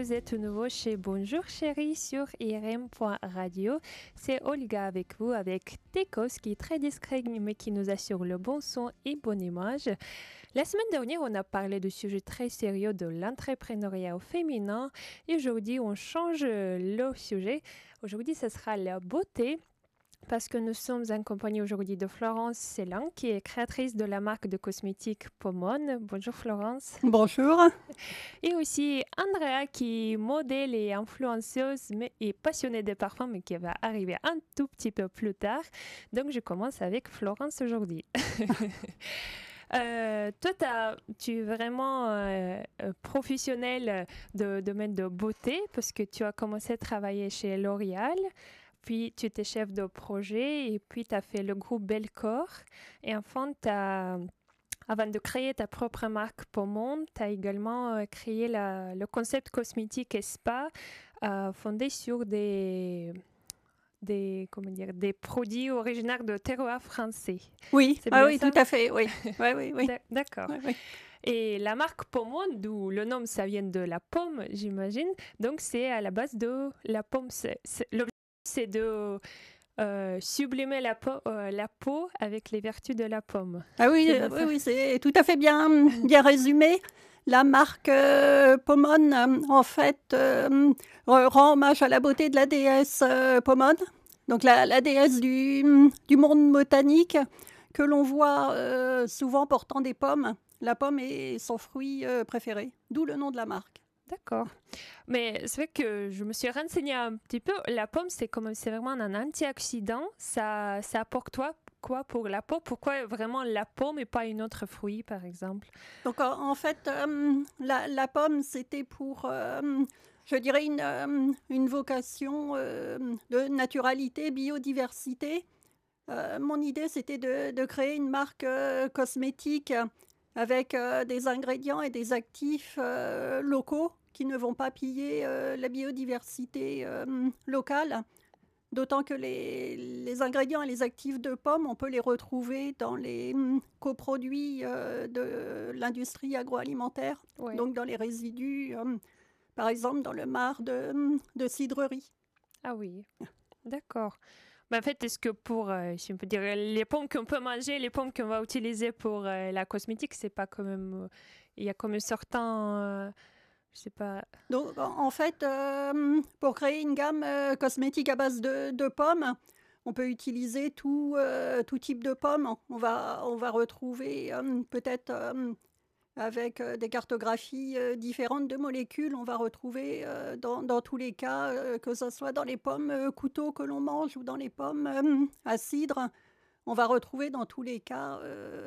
vous êtes de nouveau chez Bonjour Chérie sur IRM.radio. C'est Olga avec vous, avec Tekos qui est très discret mais qui nous assure le bon son et bonne image. La semaine dernière, on a parlé du sujet très sérieux de l'entrepreneuriat au féminin et aujourd'hui, on change le sujet. Aujourd'hui, ce sera la beauté. Parce que nous sommes en compagnie aujourd'hui de Florence Célan, qui est créatrice de la marque de cosmétiques Pomone. Bonjour Florence. Bonjour. Et aussi Andrea, qui est modèle et influenceuse, mais est passionnée des parfums, mais qui va arriver un tout petit peu plus tard. Donc je commence avec Florence aujourd'hui. Toi, tu es vraiment professionnelle de domaine de beauté parce que tu as commencé à travailler chez L'Oréal. Puis, tu étais chef de projet et puis tu as fait le groupe Belcore. Et enfin, avant de créer ta propre marque Pomone, tu as également créé le concept cosmétique et spa fondé sur des produits originaires de terroir français. Oui, C'est bien oui, ça? tout à fait, oui. Oui. D'accord. Oui, oui. Et la marque Pomone, d'où le nom, ça vient de la pomme, j'imagine. Donc, c'est à la base de la pomme. L'objectif, c'est de sublimer la peau avec les vertus de la pomme. Ah oui, C'est bien ça? oui, c'est tout à fait bien résumé. La marque Pomone, en fait, rend hommage à la beauté de la déesse Pomone, donc la déesse du monde botanique, que l'on voit souvent portant des pommes. La pomme est son fruit préféré, d'où le nom de la marque. D'accord. Mais c'est vrai que je me suis renseignée un petit peu. La pomme, c'est vraiment un antioxydant. Ça apporte quoi pour la peau? Pourquoi vraiment la pomme et pas une autre fruit, par exemple? Donc en fait, la pomme, c'était pour, je dirais, une vocation de naturalité, biodiversité. Mon idée, c'était de créer une marque cosmétique avec des ingrédients et des actifs locaux qui ne vont pas piller la biodiversité locale. D'autant que les ingrédients et les actifs de pommes, on peut les retrouver dans les coproduits de l'industrie agroalimentaire, Ouais. donc dans les résidus, par exemple dans le marc de cidrerie. Ah oui. D'accord. Mais en fait, est-ce que pour, si on peut dire, les pommes qu'on peut manger, les pommes qu'on va utiliser pour la cosmétique, c'est pas quand même... il y a comme un certain... je sais pas... Donc en fait, pour créer une gamme cosmétique à base de pommes, on peut utiliser tout type de pommes. On va retrouver peut-être avec des cartographies différentes de molécules, on va retrouver dans tous les cas, que ce soit dans les pommes couteaux que l'on mange ou dans les pommes à cidre, on va retrouver dans tous les cas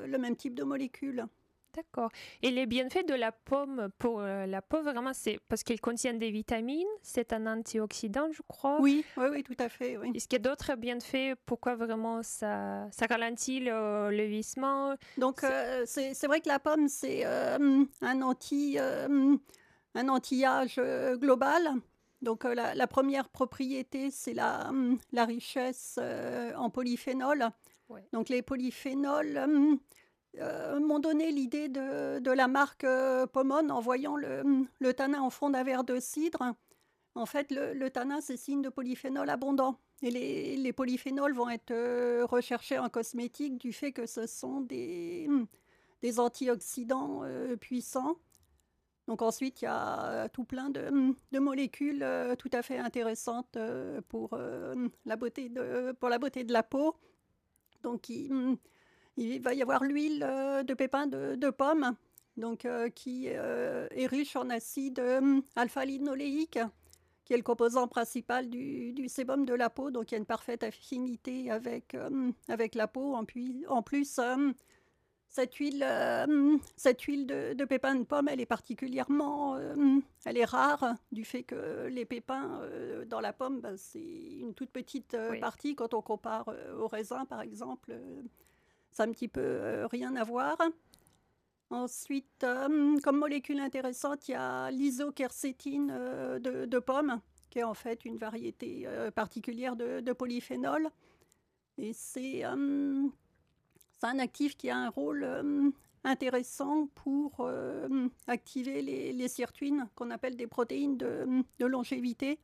le même type de molécules. D'accord. Et les bienfaits de la pomme pour la peau, vraiment, c'est parce qu'elle contient des vitamines, c'est un antioxydant, je crois. Oui, tout à fait, oui. Est-ce qu'il y a d'autres bienfaits? Pourquoi vraiment ça ralentit le vieillissement? Donc C'est- c'est vrai que la pomme, c'est un anti-âge global. Donc la première propriété, c'est la richesse en polyphénol. Ouais. Donc les polyphénols m'ont donné l'idée de la marque Pomone en voyant le tanin en fond d'un verre de cidre. En fait, le tanin, c'est signe de polyphénol abondant. Et les polyphénols vont être recherchés en cosmétique du fait que ce sont des antioxydants puissants. Donc ensuite, il y a tout plein de molécules tout à fait intéressantes pour la beauté de la peau. Donc il va y avoir l'huile de pépins de pomme, donc, qui est riche en acide alpha-linoléique, qui est le composant principal du sébum de la peau. Donc il y a une parfaite affinité avec la peau. En plus, cette huile de pépins de pomme, elle est particulièrement, elle est rare du fait que les pépins dans la pomme, ben, c'est une toute petite Oui. partie quand on compare au raisin, par exemple. Ça a un petit peu rien à voir. Ensuite, comme molécule intéressante, il y a l'isoquercétine de pomme, qui est en fait une variété particulière de polyphénol. Et c'est un actif qui a un rôle intéressant pour activer les sirtuines, qu'on appelle des protéines de longévité.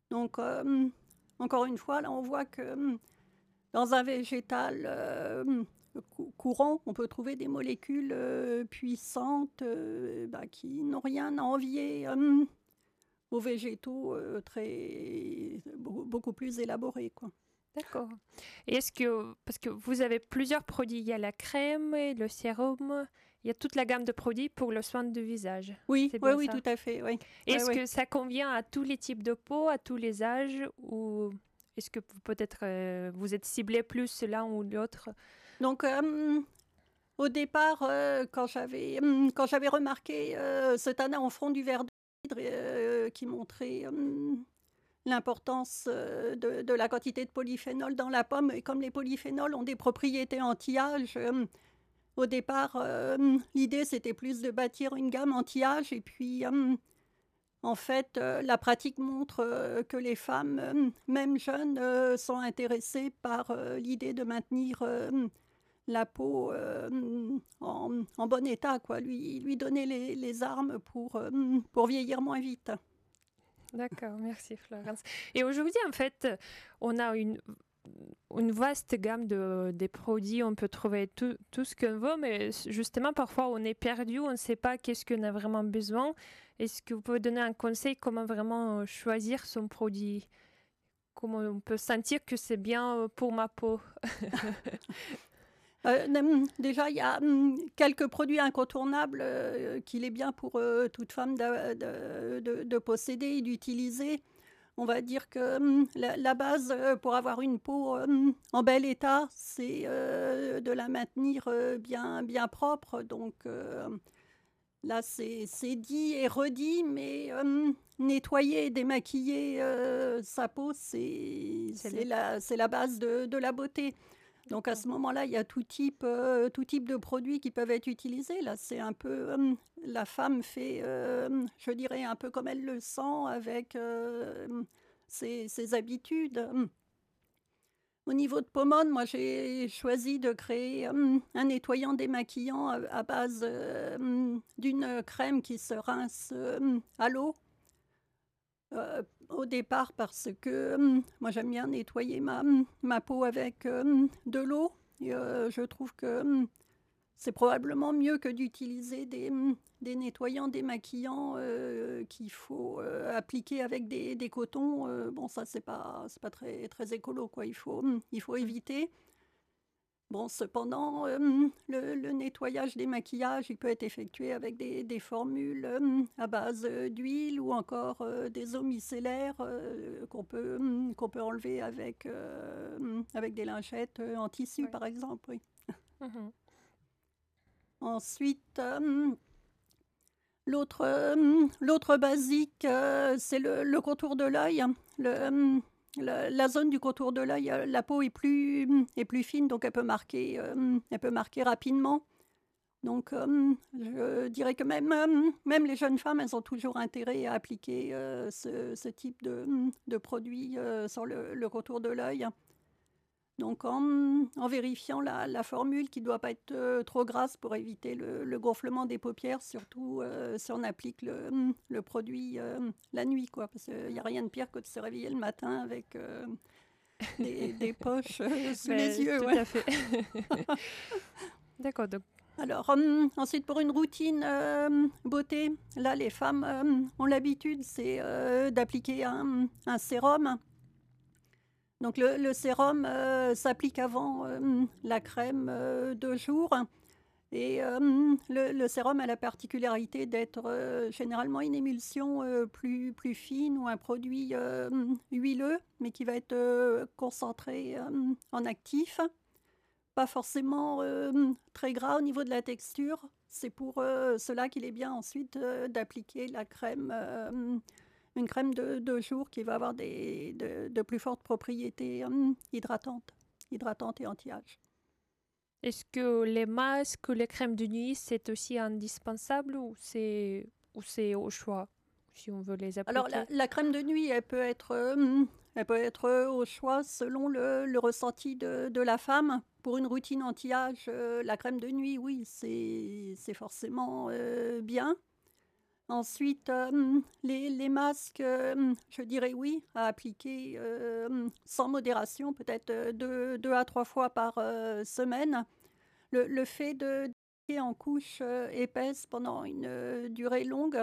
Donc, encore une fois, là, on voit que dans un végétal courant, on peut trouver des molécules puissantes qui n'ont rien à envier aux végétaux beaucoup plus élaborés, quoi. D'accord. Et parce que vous avez plusieurs produits, il y a la crème, et le sérum, il y a toute la gamme de produits pour le soin du visage. Oui, C'est bien oui, ça? tout à fait, oui. Est-ce que ça convient à tous les types de peau, à tous les âges, ou est-ce que peut-être vous êtes ciblé plus l'un ou l'autre? Donc, au départ, quand j'avais remarqué ce tanin en fond du verre de cidre qui montrait l'importance de la quantité de polyphénol dans la pomme, et comme les polyphénols ont des propriétés anti-âge, au départ, l'idée c'était plus de bâtir une gamme anti-âge, et puis en fait, la pratique montre que les femmes, même jeunes, sont intéressées par l'idée de maintenir la peau en bon état, quoi. Lui donner les armes pour vieillir moins vite. D'accord, merci Florence. Et aujourd'hui, en fait, on a une vaste gamme des produits, on peut trouver tout ce qu'on veut, mais justement, parfois, on est perdu, on ne sait pas qu'est-ce qu'on a vraiment besoin. Est-ce que vous pouvez donner un conseil comment vraiment choisir son produit? Comment on peut sentir que c'est bien pour ma peau? Déjà, il y a quelques produits incontournables qu'il est bien pour toute femme de posséder et d'utiliser. On va dire que la base pour avoir une peau en bel état, c'est de la maintenir bien propre. Donc là, c'est dit et redit, mais nettoyer et démaquiller sa peau, c'est la base de la beauté. Donc à ce moment-là, il y a tout type de produits qui peuvent être utilisés. Là, c'est un peu la femme fait, je dirais, un peu comme elle le sent avec ses habitudes. Au niveau de Pomone, moi, j'ai choisi de créer un nettoyant démaquillant à base d'une crème qui se rince à l'eau. Au départ, parce que moi j'aime bien nettoyer ma peau avec de l'eau. Et, je trouve que c'est probablement mieux que d'utiliser des nettoyants démaquillants qu'il faut appliquer avec des cotons. Bon, ça, c'est pas très écolo, quoi. Il faut éviter. Bon, cependant, le nettoyage des maquillages, il peut être effectué avec des formules à base d'huile, ou encore des eaux micellaires qu'on peut enlever avec des lingettes en tissu, Ouais. par exemple. Oui. Mhm. Ensuite, l'autre basique, c'est le contour de l'œil. La zone du contour de l'œil, la peau est plus fine, donc elle peut marquer rapidement. Donc, je dirais que même les jeunes femmes, elles ont toujours intérêt à appliquer ce type de produit sur le contour de l'œil. Donc, en vérifiant la formule qui ne doit pas être trop grasse pour éviter le gonflement des paupières, surtout si on applique le produit la nuit, quoi, parce qu'il n'y a rien de pire que de se réveiller le matin avec des poches sous les yeux. Tout Ouais. à fait. D'accord, donc Alors, ensuite, pour une routine beauté, là, les femmes ont l'habitude, c'est d'appliquer un sérum. Donc, le sérum s'applique avant la crème 2 jours. Et le sérum a la particularité d'être généralement une émulsion plus fine, ou un produit huileux, mais qui va être concentré en actif. Pas forcément très gras au niveau de la texture. C'est pour cela qu'il est bien ensuite d'appliquer la crème, une crème de 2 jours qui va avoir de plus fortes propriétés hydratantes et anti-âge. est-ce que les masques ou les crèmes de nuit, c'est aussi indispensable, ou c'est au choix si on veut les Alors appliquer? la crème de nuit, elle peut être elle peut être au choix selon le ressenti de la femme. Pour une routine anti-âge, la crème de nuit, oui, c'est forcément bien. Ensuite, les masques, je dirais oui, à appliquer sans modération, peut-être 2 à 3 fois par semaine. Le fait de d'appliquer en couche épaisse pendant une durée longue,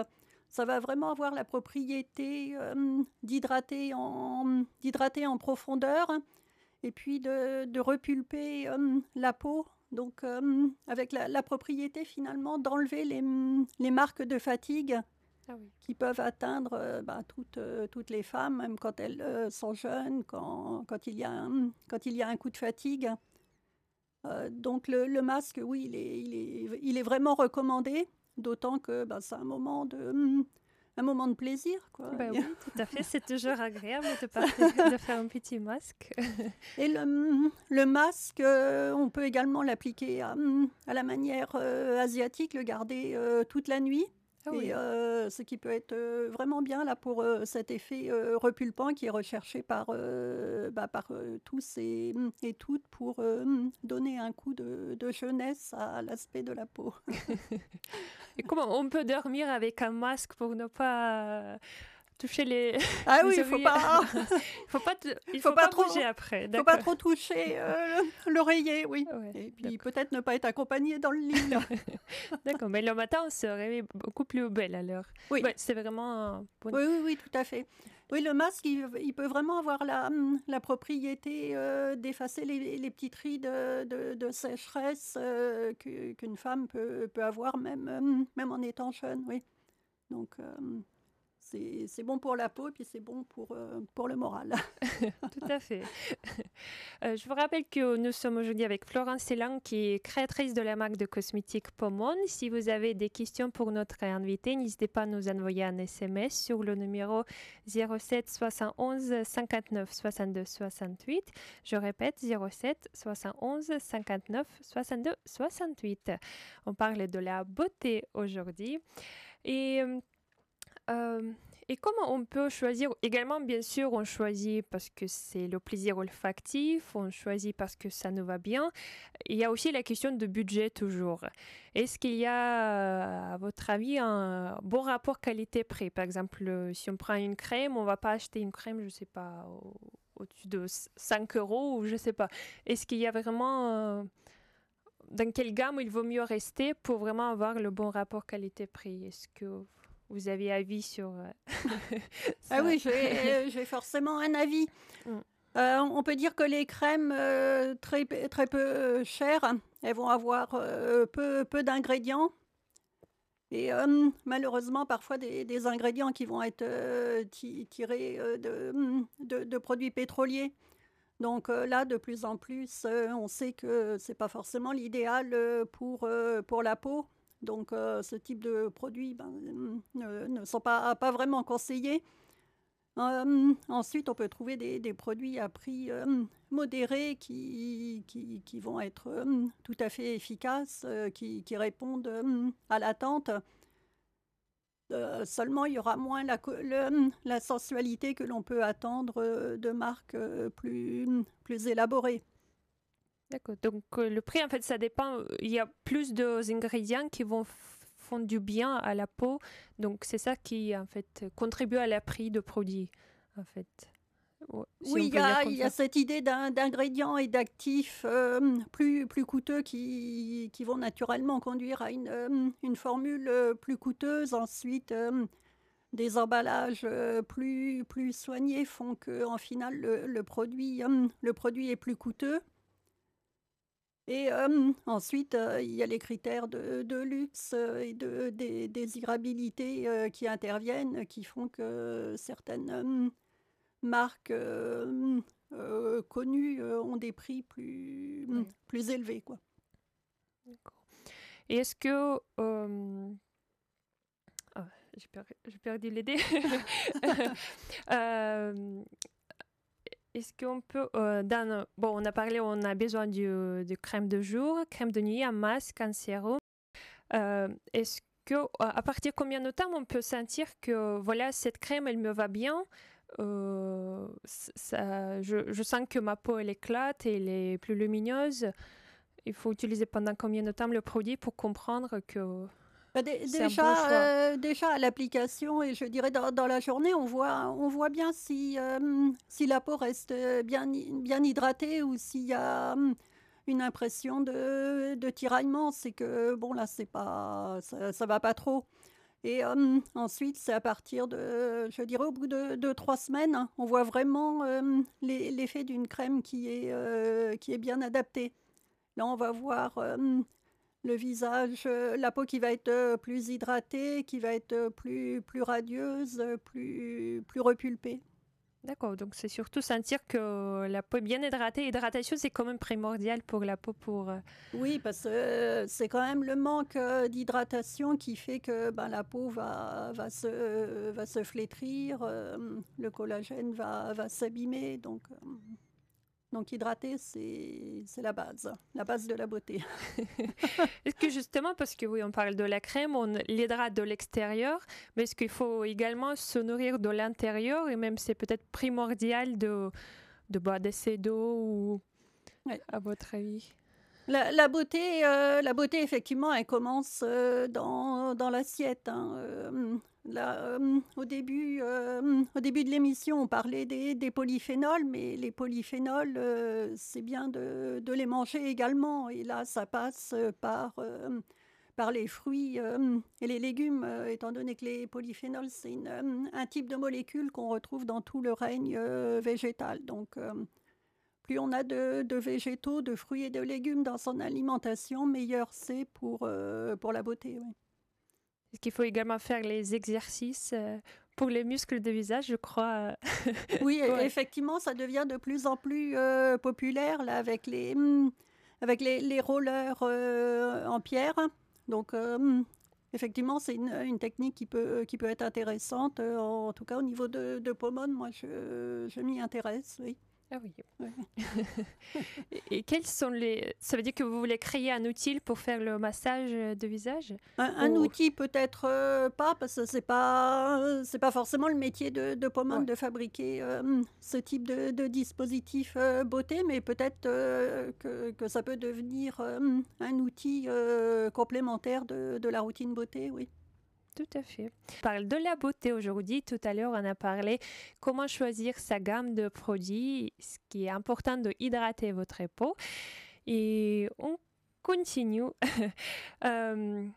ça va vraiment avoir la propriété d'hydrater en profondeur et puis de repulper la peau. Donc, avec la propriété finalement d'enlever les marques de fatigue Ah oui. qui peuvent atteindre toutes les femmes, même quand elles sont jeunes, quand il y a un coup de fatigue. Donc, le masque, oui, il est vraiment recommandé, d'autant que c'est un moment de plaisir, quoi. Ben oui, tout à fait. C'est toujours agréable de faire un petit masque. Et le masque, on peut également l'appliquer à la manière asiatique, le garder toute la nuit. Ah Et oui. ce qui peut être vraiment bien là pour cet effet repulpant qui est recherché par tous et toutes pour donner un coup de jeunesse à l'aspect de la peau. Et comment on peut dormir avec un masque pour ne pas toucher les, Ah les oui, oreilles? Il faut pas bouger après, faut pas d'accord. trop toucher l'oreiller, oui. Ouais, Et puis d'accord. peut-être ne pas être accompagné dans le lit, là. D'accord, mais le matin, on se réveille beaucoup plus belle alors. Oui. Ouais, c'est vraiment bon. Oui, oui, oui, tout à fait. Oui, le masque, il peut vraiment avoir la propriété d'effacer les petites rides de sécheresse qu'une femme peut avoir même en étant jeune, oui. Donc, c'est bon pour la peau et puis c'est bon pour le moral. Tout à fait. Je vous rappelle que nous sommes aujourd'hui avec Florence Célan, qui est créatrice de la marque de cosmétiques Pomone. Si vous avez des questions pour notre invitée, n'hésitez pas à nous envoyer un SMS sur le numéro 07 71 59 62 68. Je répète, 07 71 59 62 68. On parle de la beauté aujourd'hui. Et euh, et comment on peut choisir? Également, bien sûr, on choisit parce que c'est le plaisir olfactif, on choisit parce que ça nous va bien. Il y a aussi la question de budget toujours. Est-ce qu'il y a, à votre avis, un bon rapport qualité-prix? Par exemple, si on prend une crème, on ne va pas acheter une crème, je ne sais pas, au-dessus de 5 euros ou je ne sais pas. Est-ce qu'il y a vraiment... dans quelle gamme il vaut mieux rester pour vraiment avoir le bon rapport qualité-prix? Est-ce que vous avez avis sur Ah ça? oui, j'ai forcément un avis. Mm. On peut dire que les crèmes très peu chères, elles vont avoir peu d'ingrédients. Et malheureusement, parfois des ingrédients qui vont être tirés de produits pétroliers. Donc là, de plus en plus, on sait que c'est pas forcément l'idéal pour la peau. Donc ce type de produits ne sont pas vraiment conseillés. Ensuite, on peut trouver des produits à prix modéré qui vont être tout à fait efficaces, qui répondent à l'attente. Seulement, il y aura moins la sensualité que l'on peut attendre de marques plus élaborées. D'accord. Donc, le prix, en fait, ça dépend. Il y a plus d'ingrédients qui vont font du bien à la peau. Donc, c'est ça qui, en fait, contribue à la prix de produit, en fait. Ouais, si Oui, on il y peut dire a, comme il y a ça. cette idée d'ingrédients et d'actifs plus coûteux qui vont naturellement conduire à une formule plus coûteuse. Ensuite, des emballages plus soignés font qu'en final, le produit est plus coûteux. Et ensuite, il y a les critères de luxe et de désirabilité qui interviennent, qui font que certaines marques connues ont des prix Ouais, plus élevés, quoi. d'accord. Et est-ce que... ah, j'ai perdu l'idée. Euh, Est-ce qu'on peut, bon, on a parlé, on a besoin de crème de jour, crème de nuit, un masque, un sérum. Est-ce que, à partir de combien de temps on peut sentir que, voilà, cette crème, elle me va bien, je sens que ma peau elle éclate et elle est plus lumineuse. Il faut utiliser pendant combien de temps le produit pour comprendre que c'est un bon choix? Déjà à l'application et je dirais dans la journée, on voit bien si la peau reste bien hydratée ou s'il y a une impression de tiraillement. C'est que bon là, c'est pas, ça va pas trop. Et ensuite, c'est à partir de, je dirais au bout de 3 semaines, hein, on voit vraiment l'effet d'une crème qui est bien adaptée. Là, on va voir le visage, la peau qui va être plus hydratée, qui va être plus radieuse, plus repulpée. D'accord, donc c'est surtout sentir que la peau est bien hydratée. Hydratation, c'est quand même primordial pour la peau Oui, parce que c'est quand même le manque d'hydratation qui fait que ben, la peau va se flétrir, le collagène va s'abîmer. Donc hydrater, c'est la base de la beauté. Est-ce que justement, parce que oui, on parle de la crème, on l'hydrate de l'extérieur, mais est-ce qu'il faut également se nourrir de l'intérieur et même c'est peut-être primordial de boire assez d'eau ou Ouais. à votre avis? La beauté, effectivement, elle commence dans l'assiette, hein. Là, au début de l'émission, on parlait des polyphénols, mais les polyphénols, c'est bien de les manger également. Et là, ça passe par les fruits et les légumes, étant donné que les polyphénols, c'est un type de molécule qu'on retrouve dans tout le règne végétal. Donc, plus on a de végétaux, de fruits et de légumes dans son alimentation, meilleur c'est pour la beauté. Oui, Est-ce qu'il faut également faire les exercices pour les muscles de visage, je crois. oui Ouais. effectivement, ça devient de plus en plus populaire là, avec les rollers en pierre. Donc, effectivement, c'est une technique qui peut être intéressante. En tout cas, au niveau de Pomone, moi, je m'y intéresse. Oui. Ah oui. Ouais. Et quels sont les... Ça veut dire que vous voulez créer un outil pour faire le massage de visage? Un Ou... outil peut-être pas, parce que c'est pas forcément le métier de Pomone Ouais. de fabriquer ce type de dispositif beauté, mais peut-être que ça peut devenir un outil complémentaire de la routine beauté, oui. Tout à fait. On parle de la beauté aujourd'hui. Tout à l'heure, on a parlé comment choisir sa gamme de produits, ce qui est important de hydrater votre peau. Et on continue. Euh,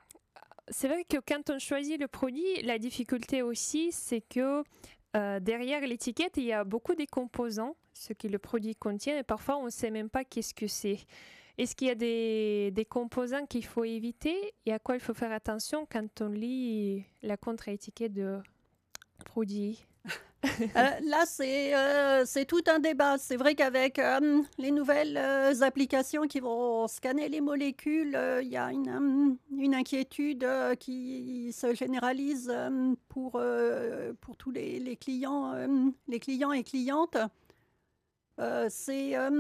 c'est vrai que quand on choisit le produit, la difficulté aussi, c'est que derrière l'étiquette, il y a beaucoup de composants, ce que le produit contient, et parfois on ne sait même pas qu'est-ce que c'est. Est-ce qu'il y a des composants qu'il faut éviter et à quoi il faut faire attention quand on lit la contre-étiquette de produit? Là, c'est tout un débat. C'est vrai qu'avec les nouvelles applications qui vont scanner les molécules, il y a une inquiétude qui se généralise pour tous les clients et clientes. C'est à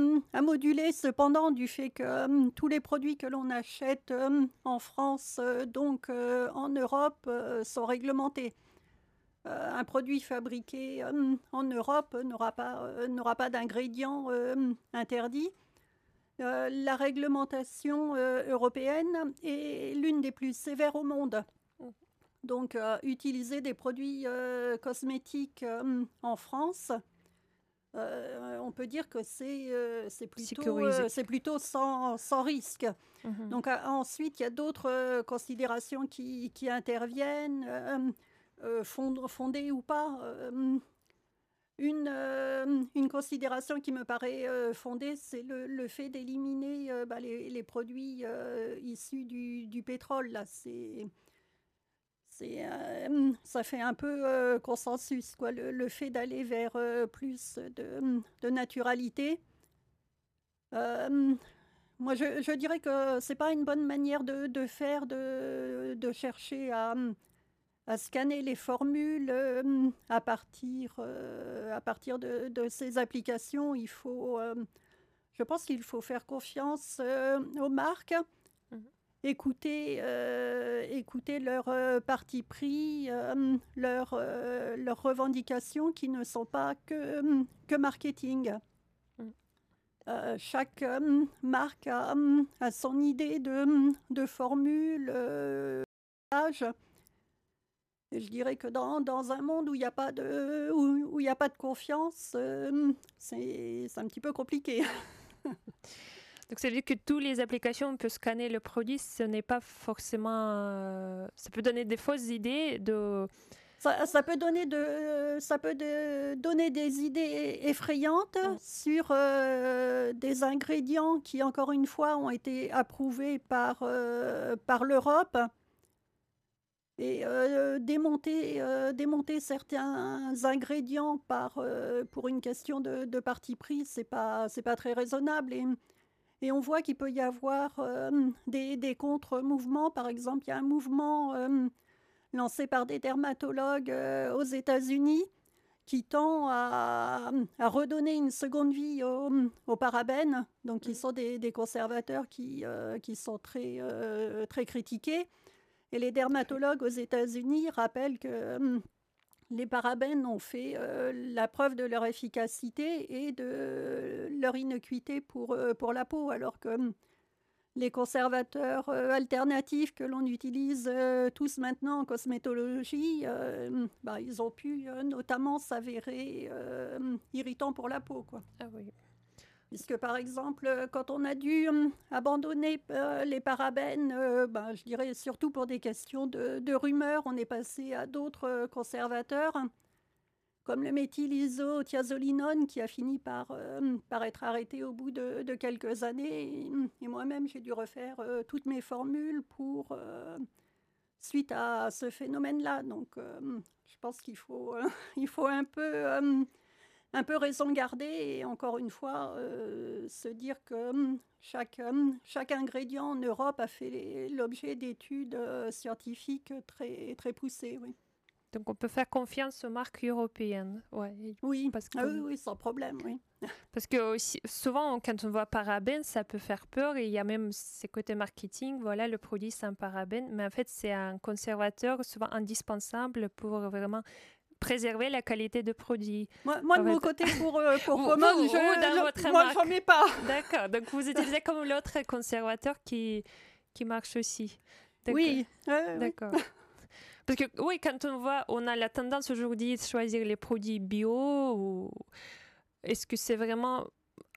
moduler cependant du fait que tous les produits que l'on achète en France, donc en Europe, sont réglementés. Un produit fabriqué en Europe n'aura pas d'ingrédients interdits. La réglementation européenne est l'une des plus sévères au monde. Donc, utiliser des produits cosmétiques en France, on peut dire que Sécurisé. c'est plutôt sans risque. Mhm. Donc, ensuite, il y a d'autres considérations qui interviennent. Fondée ou pas. Une considération qui me paraît fondée, c'est le fait d'éliminer les produits issus du pétrole. Là, ça fait un peu consensus, quoi, le fait d'aller vers plus de naturalité. Moi, je dirais que c'est pas une bonne manière de faire, de chercher à scanner les formules à partir de ces applications. Je pense qu'il faut faire confiance aux marques Mhm. écouter leurs parti pris, leurs revendications qui ne sont pas que marketing. Mm. Chaque marque a son idée de formule, âge. Et je dirais que dans un monde où il n'y a pas où il y a pas de confiance, c'est un petit peu compliqué. Donc, ça veut dire que toutes les applications, on peut scanner le produit, ce n'est pas forcément... ça peut donner des fausses idées de... Ça peut donner donner des idées effrayantes sur des ingrédients qui, encore une fois, ont été approuvés par l'Europe et démonter certains ingrédients pour une question de parti pris, c'est pas très raisonnable. Et on voit qu'il peut y avoir des contre-mouvements. Par exemple, il y a un mouvement lancé par des dermatologues aux États-Unis qui tend à redonner une seconde vie aux parabènes, donc qui sont des conservateurs qui sont très critiqués. Et les dermatologues aux États-Unis rappellent que les parabènes ont fait la preuve de leur efficacité et de leur innocuité pour la peau, alors que les conservateurs alternatifs que l'on utilise tous maintenant en cosmétologie, ils ont pu notamment s'avérer irritants pour la peau, quoi. Ah oui. Puisque, par exemple, quand on a dû abandonner les parabènes, je dirais surtout pour des questions de rumeurs, on est passé à d'autres conservateurs, comme le méthylisothiazolinone, qui a fini par être arrêté au bout de quelques années. Et moi-même, j'ai dû refaire toutes mes formules suite à ce phénomène-là. Donc, je pense qu'il faut, il faut un peu raison garder et encore une fois se dire que chaque ingrédient en Europe a fait l'objet d'études scientifiques très, très poussées. Oui, Donc, on peut faire confiance aux marques européennes. Ouais, oui. parce que, oui, sans problème. Oui. parce que aussi, souvent, quand on voit parabènes, ça peut faire peur et il y a même ces côtés marketing. Voilà, le produit, c'est un parabène. Mais en fait, c'est un conservateur souvent indispensable pour vraiment préserver la qualité de produit. Moi En de mon fait, côté, pour vous, Pomone, dans votre moi, marque. j'en mets pas. D'accord. Donc, vous utilisez comme l'autre conservateur qui marche aussi. D'accord. Oui, D'accord. Parce que oui, quand on a la tendance aujourd'hui de choisir les produits bio, ou est-ce que c'est vraiment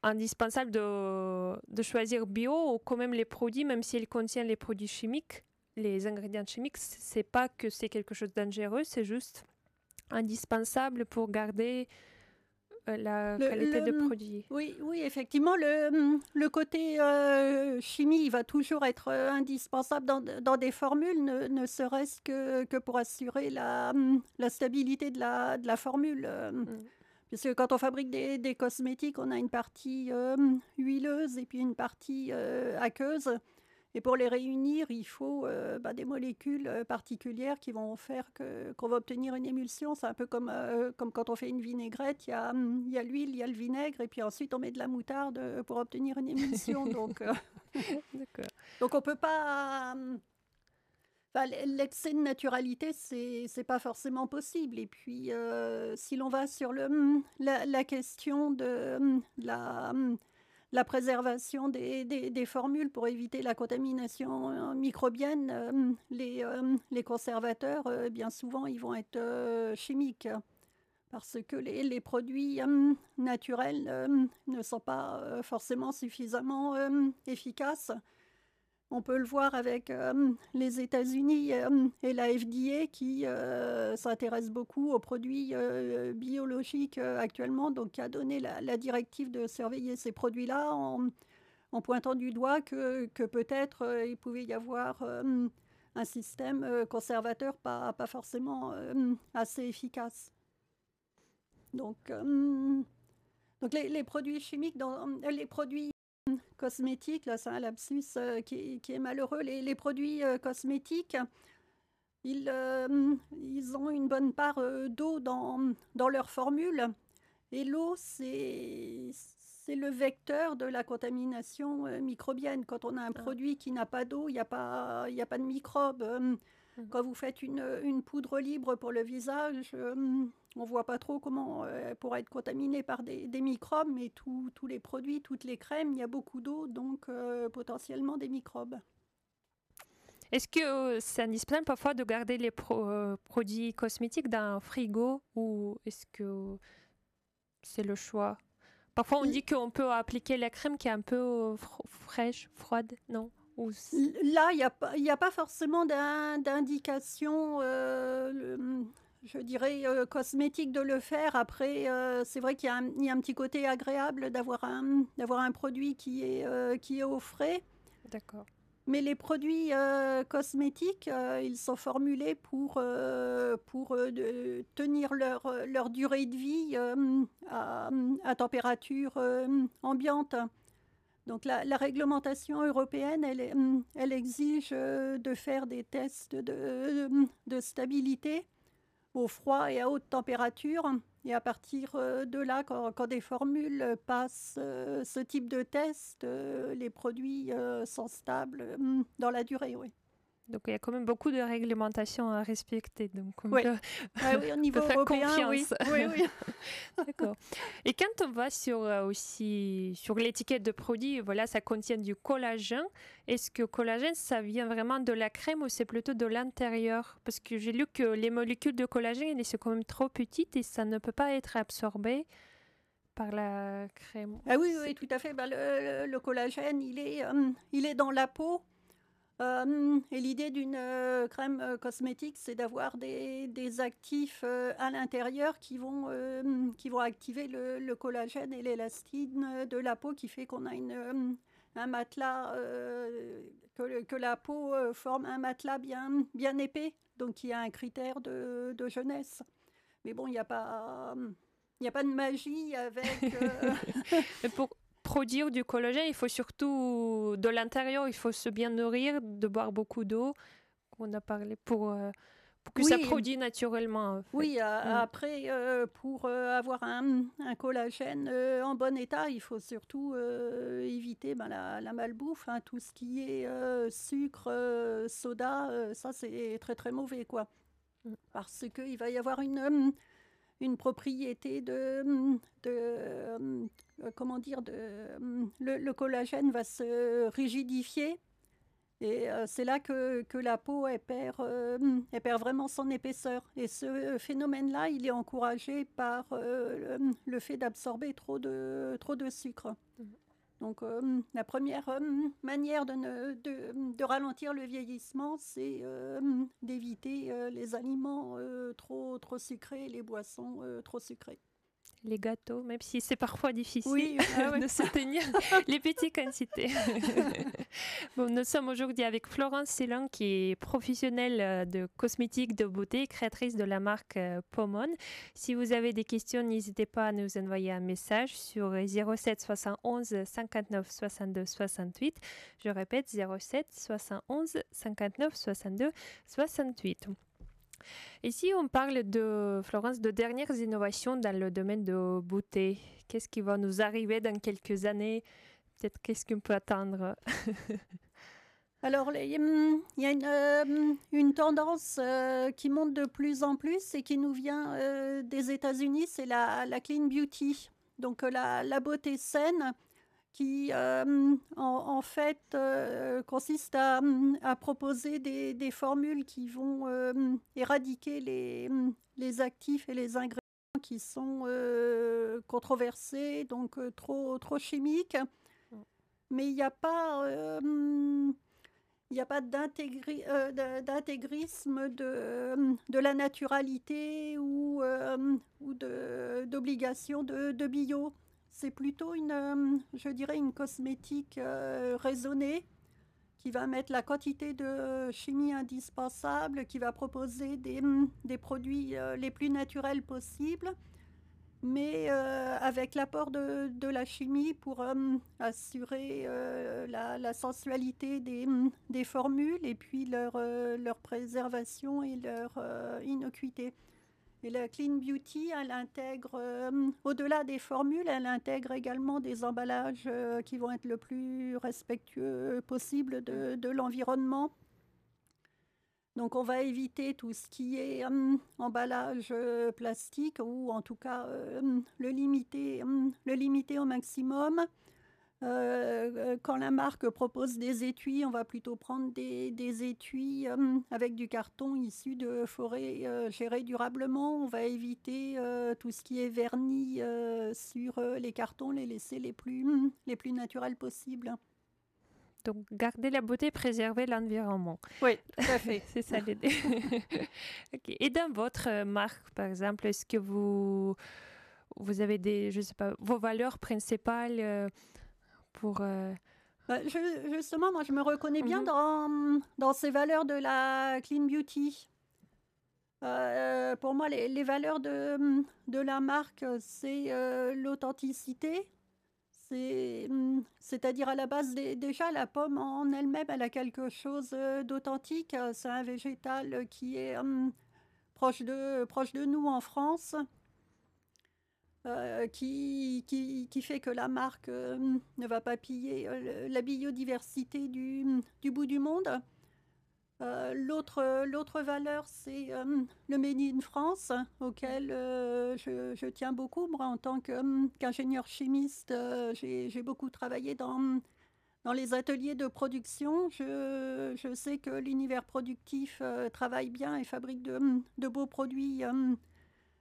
indispensable de choisir bio ou quand même les produits, même s'ils contiennent les produits chimiques, les ingrédients chimiques, c'est pas que c'est quelque chose de dangereux, c'est juste indispensable pour garder la qualité de produit. Oui, effectivement, le côté chimie il va toujours être indispensable dans des formules, ne serait-ce que pour assurer la stabilité de la formule. Puisque quand on fabrique des cosmétiques, on a une partie huileuse et puis une partie aqueuse. Et pour les réunir, il faut des molécules particulières qui vont faire qu'on va obtenir une émulsion. C'est un peu comme quand on fait une vinaigrette, il y a l'huile, il y a le vinaigre, et puis ensuite on met de la moutarde pour obtenir une émulsion. Donc on ne peut pas... l'excès de naturalité, c'est pas forcément possible. Et puis, si l'on va sur la question de la préservation des formules pour éviter la contamination microbienne, les conservateurs, bien souvent, ils vont être chimiques parce que les produits naturels ne sont pas forcément suffisamment efficaces. On peut le voir avec les États-Unis et la FDA qui s'intéresse beaucoup aux produits biologiques actuellement, donc qui a donné la directive de surveiller ces produits-là en pointant du doigt que peut-être il pouvait y avoir un système conservateur pas forcément assez efficace. Donc les produits chimiques, les produits cosmétiques, là c'est un lapsus qui est malheureux, les produits cosmétiques, ils ont une bonne part d'eau dans leur formule. Et l'eau, c'est c'est le vecteur de la contamination microbienne. Quand on a un produit qui n'a pas d'eau, il n'y a pas de microbes. Quand vous faites une poudre libre pour le visage, on ne voit pas trop comment elle pourrait être contaminée par des microbes, mais tous les produits, toutes les crèmes, il y a beaucoup d'eau, donc potentiellement des microbes. Est-ce que c'est indispensable parfois de garder les produits cosmétiques dans un frigo ou est-ce que c'est le choix? Parfois, on dit qu'on peut appliquer la crème qui est un peu fraîche, froide, non? Là, il n'y a pas forcément d'indication, je dirais, cosmétique de le faire. Après, c'est vrai qu'il y a un petit côté agréable d'avoir un produit qui est au frais. D'accord. Mais les produits cosmétiques, ils sont formulés pour tenir leur durée de vie à température ambiante. Donc la réglementation européenne, elle exige de faire des tests de stabilité au froid et à haute température. Et à partir de là, quand des formules passent ce type de test, les produits sont stables dans la durée, oui. Donc il y a quand même beaucoup de réglementations à respecter. Donc oui. Oui, au niveau faire européen, confiance. Oui. D'accord. Et quand on va sur l'étiquette de produit, voilà, ça contient du collagène. Est-ce que collagène, ça vient vraiment de la crème ou c'est plutôt de l'intérieur? Parce que j'ai lu que les molécules de collagène, elles sont quand même trop petites et ça ne peut pas être absorbé par la crème. Ah oui, tout à fait. Le collagène, il est dans la peau. Et l'idée d'une crème cosmétique, c'est d'avoir des actifs à l'intérieur qui vont activer le collagène et l'élastine de la peau, qui fait qu'on a un matelas, que la peau forme un matelas bien épais, donc qui a un critère de jeunesse. Mais bon, il n'y a pas de magie avec... Pour produire du collagène, il faut surtout de l'intérieur, il faut se bien nourrir, de boire beaucoup d'eau. On a parlé pour que ça produise naturellement. En fait. Oui, après, pour avoir un collagène en bon état, il faut surtout éviter la malbouffe, hein, tout ce qui est sucre, soda, ça c'est très très mauvais, quoi. Parce qu'il va y avoir une propriété comment dire, le collagène va se rigidifier et c'est là que la peau elle perd vraiment son épaisseur. Et ce phénomène-là, il est encouragé par le fait d'absorber trop de sucre. Donc la première manière de ralentir le vieillissement, c'est d'éviter les aliments trop sucrés, les boissons trop sucrées. Les gâteaux, même si c'est parfois difficile oui. de se tenir les petites quantités. Bon, nous sommes aujourd'hui avec Florence Célan, qui est professionnelle de cosmétique de beauté, créatrice de la marque Pomone. Si vous avez des questions, n'hésitez pas à nous envoyer un message sur 07 71 59 62 68. Je répète, 07 71 59 62 68. Et si on parle de, Florence, de dernières innovations dans le domaine de beauté, qu'est-ce qui va nous arriver dans quelques années? Peut-être qu'est-ce qu'on peut attendre? Alors, il y a une tendance qui monte de plus en plus et qui nous vient des États-Unis, c'est la clean beauty, donc la beauté saine, qui en fait consiste à proposer des formules qui vont éradiquer les actifs et les ingrédients qui sont controversés, donc trop chimiques. Mais il n'y a pas d'intégrisme de la naturalité ou d'obligation de bio. C'est plutôt je dirais une cosmétique raisonnée qui va mettre la quantité de chimie indispensable, qui va proposer des produits les plus naturels possibles, mais avec l'apport de la chimie pour assurer la sensualité des formules et puis leur préservation et leur innocuité. Et la Clean Beauty, elle intègre, au-delà des formules, elle intègre également des emballages qui vont être le plus respectueux possible de l'environnement. Donc on va éviter tout ce qui est emballage plastique ou en tout cas le limiter au maximum. Quand la marque propose des étuis, on va plutôt prendre des étuis avec du carton issu de forêts gérées durablement. On va éviter tout ce qui est vernis sur les cartons, les laisser les plus naturels possibles. Donc, garder la beauté, préserver l'environnement. Oui, tout à fait. C'est ça l'idée. Ok. Et dans votre marque, par exemple, est-ce que vous avez je sais pas, vos valeurs principales pour... Justement, moi, je me reconnais bien dans ces valeurs de la Clean Beauty. Pour moi, les valeurs de la marque, c'est l'authenticité. C'est-à-dire à la base, déjà, la pomme en elle-même, elle a quelque chose d'authentique. C'est un végétal qui est proche de nous en France, qui fait que la marque ne va pas piller la biodiversité du bout du monde. L'autre valeur, c'est le Made in France, auquel je tiens beaucoup. Moi, en tant qu'ingénieur chimiste, j'ai beaucoup travaillé dans les ateliers de production. Je sais que l'univers productif travaille bien et fabrique de beaux produits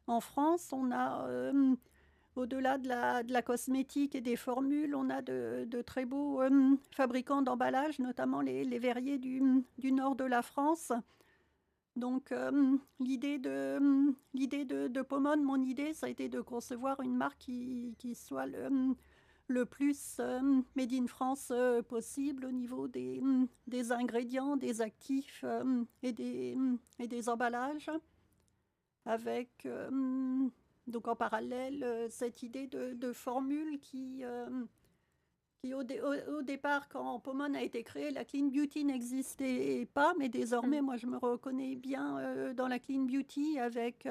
en France. On a, au-delà de la cosmétique et des formules, on a de très beaux fabricants d'emballages, notamment les verriers du nord de la France. Donc, l'idée de Pomone, mon idée, ça a été de concevoir une marque qui soit le plus made in France possible au niveau des ingrédients, des actifs et des emballages, avec donc en parallèle cette idée de formule qui au départ, quand Pomone a été créé, la Clean Beauty n'existait pas, mais désormais, moi, je me reconnais bien dans la Clean Beauty avec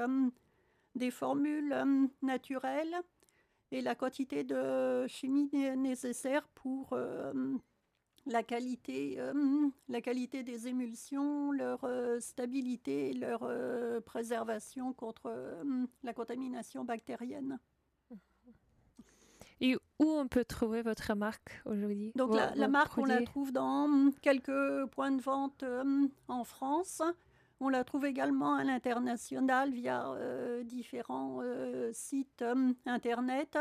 des formules naturelles et la quantité de chimie nécessaire pour la qualité des émulsions, leur stabilité, leur préservation contre la contamination bactérienne. Et où on peut trouver votre marque aujourd'hui? Donc la marque, on la trouve dans quelques points de vente en France. On la trouve également à l'international via différents sites internet.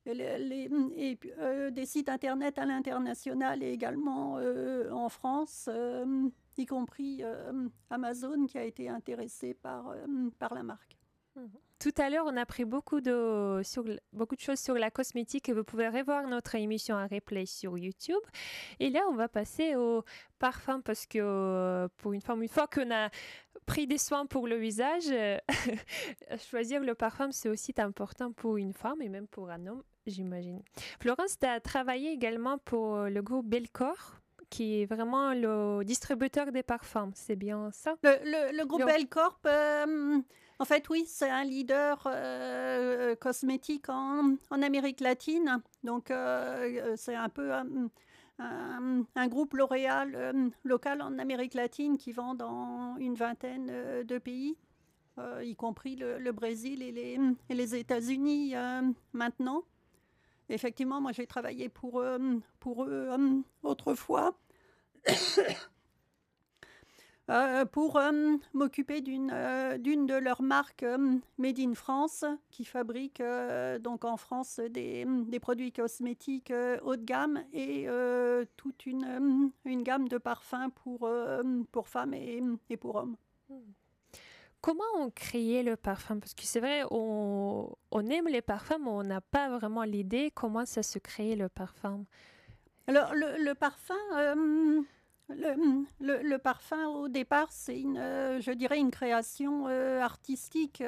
Des sites internet à l'international et également en France, y compris Amazon qui a été intéressé par la marque. Tout à l'heure, on a appris beaucoup de choses sur la cosmétique et vous pouvez revoir notre émission en replay sur YouTube. Et là, on va passer au parfum parce que pour une fois qu'on a pris des soins pour le visage, choisir le parfum, c'est aussi important pour une femme et même pour un homme, j'imagine. Florence, tu as travaillé également pour le groupe Belcore, qui est vraiment le distributeur des parfums, c'est bien ça? Le groupe Belcorp, en fait, oui, c'est un leader cosmétique en Amérique latine. Donc, c'est un peu un groupe L'Oréal local en Amérique latine qui vend dans une vingtaine de pays, y compris le Brésil et les États-Unis maintenant. Effectivement, moi, j'ai travaillé pour eux autrefois. Pour m'occuper d'une de leurs marques Made in France qui fabrique donc en France des produits cosmétiques haut de gamme et toute une gamme de parfums pour femmes et pour hommes. Comment on crée le parfum? Parce que c'est vrai, on aime les parfums, mais on n'a pas vraiment l'idée comment ça se crée le parfum. Alors le parfum... Le parfum, au départ, c'est je dirais une création artistique.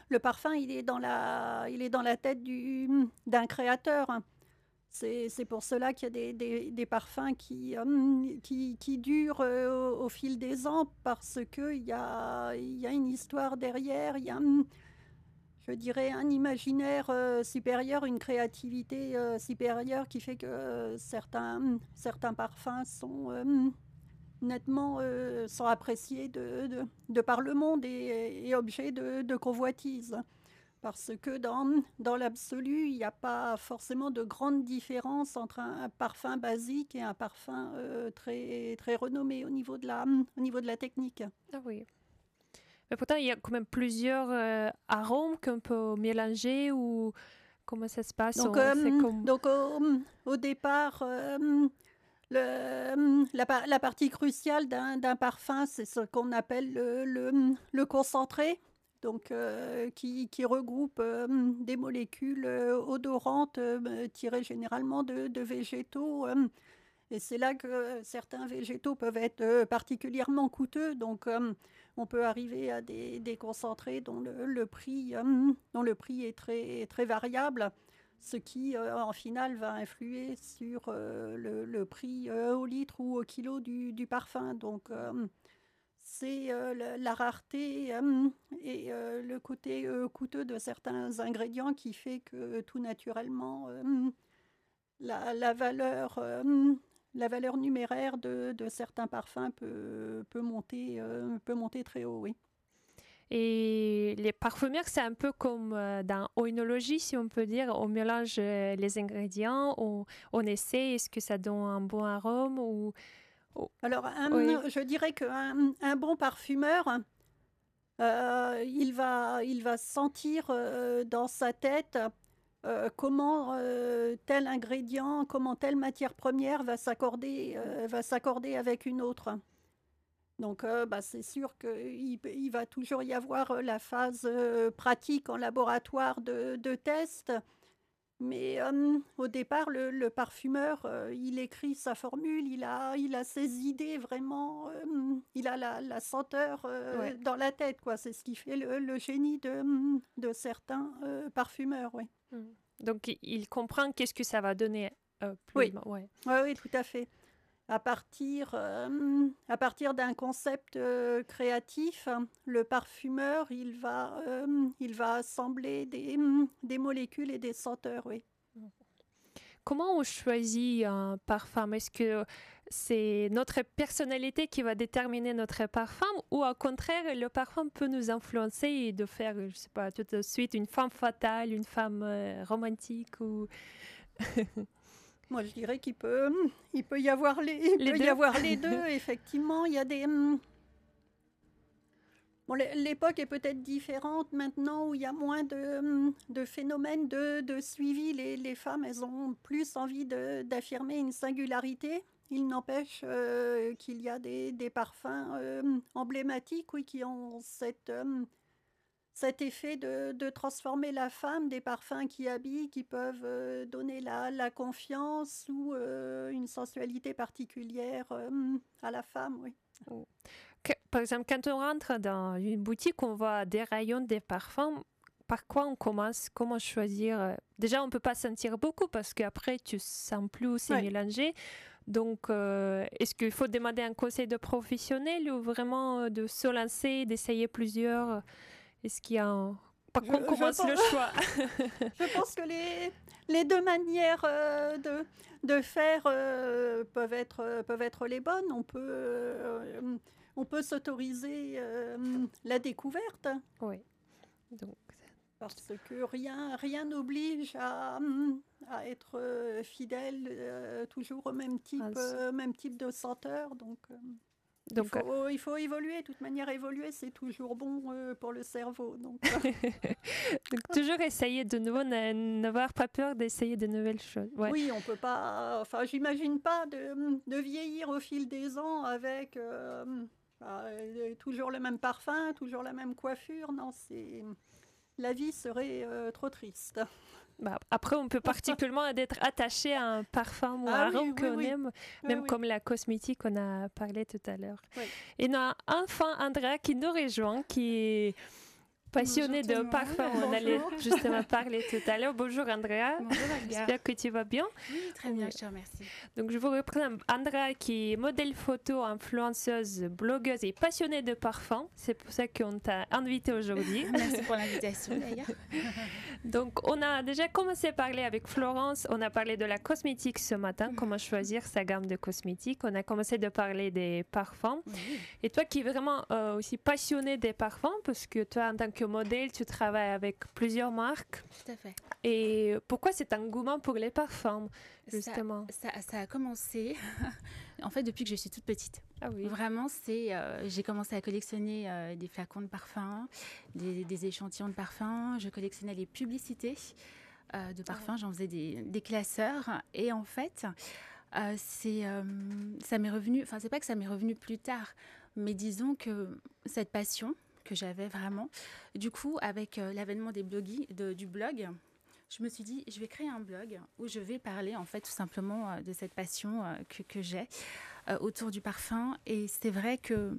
Le parfum, il est dans la tête d'un créateur. C'est pour cela qu'il y a des parfums qui durent au fil des ans, parce qu'il y a une histoire derrière, il y a, je dirais, un imaginaire supérieur, une créativité supérieure qui fait que certains parfums sont nettement sont appréciés de par le monde et objets de convoitise. Parce que dans l'absolu, il n'y a pas forcément de grande différence entre un parfum basique et un parfum très, très renommé au niveau de la technique. Ah oui. Mais pourtant, il y a quand même plusieurs arômes qu'on peut mélanger ou comment ça se passe? Donc, On fait comme... donc au départ, la partie cruciale d'un parfum, c'est ce qu'on appelle le concentré, donc qui regroupe des molécules odorantes tirées généralement de végétaux. Et c'est là que certains végétaux peuvent être particulièrement coûteux. Donc, on peut arriver à des concentrés dont le prix est très, très variable, ce qui, en final, va influer sur le prix au litre ou au kilo du parfum. Donc, c'est la rareté et le côté coûteux de certains ingrédients qui fait que tout naturellement, la valeur numéraire de certains parfums peut monter très haut, oui. Et les parfumeurs, c'est un peu comme dans l'œnologie, si on peut dire. On mélange les ingrédients, on essaie, est-ce que ça donne un bon arôme ou... Alors, Oui. je dirais qu'un bon parfumeur, il va sentir dans sa tête comment tel ingrédient, comment telle matière première va s'accorder avec une autre. Donc, c'est sûr qu'il va toujours y avoir la phase pratique en laboratoire de test, mais au départ, le parfumeur, il écrit sa formule, il a ses idées vraiment, il a la senteur Ouais. dans la tête, quoi. C'est ce qui fait le génie de certains parfumeurs, oui. Mm. Donc, il comprend qu'est-ce que ça va donner plus. Oui, Ouais. oui, tout à fait. À partir d'un concept créatif, le parfumeur, il va assembler des molécules et des senteurs, oui. Comment on choisit un parfum? Est-ce que c'est notre personnalité qui va déterminer notre parfum ou au contraire, le parfum peut nous influencer et de faire, je sais pas, tout de suite une femme fatale, une femme romantique ou Moi, je dirais il peut y avoir les y deux? avoir les deux, effectivement. Il y a bon, l'époque est peut-être différente maintenant où il y a moins de phénomènes de suivi. Les femmes, elles ont plus envie d'affirmer une singularité. Il n'empêche qu'il y a des parfums emblématiques, oui, qui ont cet effet de transformer la femme, des parfums qui habillent, qui peuvent donner la confiance ou une sensualité particulière à la femme, oui. Par exemple, quand on rentre dans une boutique, on voit des rayons des parfums. Par quoi on commence? Comment choisir? Déjà, on ne peut pas sentir beaucoup parce qu'après, tu sens plus où c'est Ouais. mélangé. Donc, est-ce qu'il faut demander un conseil de professionnel ou vraiment de se lancer, d'essayer plusieurs? Est-ce qu'il y a un... Par quoi on commence le choix? Je pense que les deux manières de faire peuvent être les bonnes. On peut s'autoriser la découverte. Oui. Donc, Parce que rien n'oblige à être fidèle toujours au même type de senteur. Donc, il faut évoluer. De toute manière, évoluer, c'est toujours bon pour le cerveau. Donc, donc toujours essayer de nouveau, n'avoir pas peur d'essayer de nouvelles choses. Ouais. oui, on peut pas. Enfin, j'imagine pas de vieillir au fil des ans avec toujours le même parfum, toujours la même coiffure. Non, la vie serait trop triste. Bah, après, on peut particulièrement être attaché à un parfum ou un arôme qu'on aime, même comme la cosmétique qu'on a parlé tout à l'heure. Oui. Et on a enfin Andrea qui nous rejoint, qui Passionnée Bonjour tout de le parfum, monde. on allait Bonjour. justement parler tout à l'heure. Bonjour Andrea, Bonjour Olga. j'espère que tu vas bien. Oui, très bien, Oui. je te remercie. Donc je vous représente Andrea qui est modèle photo, influenceuse, blogueuse et passionnée de parfum. C'est pour ça qu'on t'a invité aujourd'hui. Merci pour l'invitation d'ailleurs. Donc on a déjà commencé à parler avec Florence, on a parlé de la cosmétique ce matin, comment choisir sa gamme de cosmétiques. On a commencé de parler des parfums. Oui. Et toi qui es vraiment aussi passionnée des parfums, parce que toi en tant que modèle, tu travailles avec plusieurs marques. Tout à fait. Et pourquoi cet engouement pour les parfums, justement? Ça a commencé en fait depuis que je suis toute petite. Ah oui. Vraiment, j'ai commencé à collectionner des flacons de parfums, des échantillons de parfums. Je collectionnais les publicités de parfums. J'en faisais des classeurs. Et en fait, ça m'est revenu. Enfin, c'est pas que ça m'est revenu plus tard, mais disons que cette passion que j'avais vraiment, du coup, avec l'avènement du blog. Je me suis dit, je vais créer un blog où je vais parler en fait tout simplement de cette passion que j'ai autour du parfum. Et c'est vrai que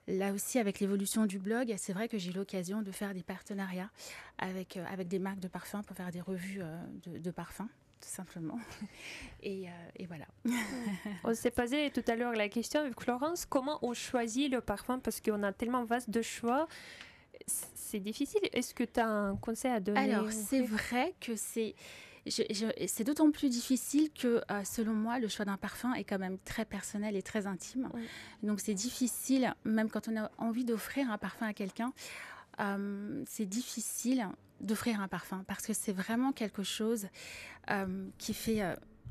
là aussi, avec l'évolution du blog, c'est vrai que j'ai eu l'occasion de faire des partenariats avec des marques de parfums pour faire des revues de parfums, tout simplement. Et voilà. On s'est posé tout à l'heure la question avec Florence, comment on choisit le parfum parce qu'on a tellement vaste de choix. C'est difficile. Est-ce que tu as un conseil à donner? Alors, c'est vrai que c'est d'autant plus difficile que, selon moi, le choix d'un parfum est quand même très personnel et très intime. Oui. Donc, c'est difficile, même quand on a envie d'offrir un parfum à quelqu'un, c'est difficile d'offrir un parfum parce que c'est vraiment quelque chose qui fait...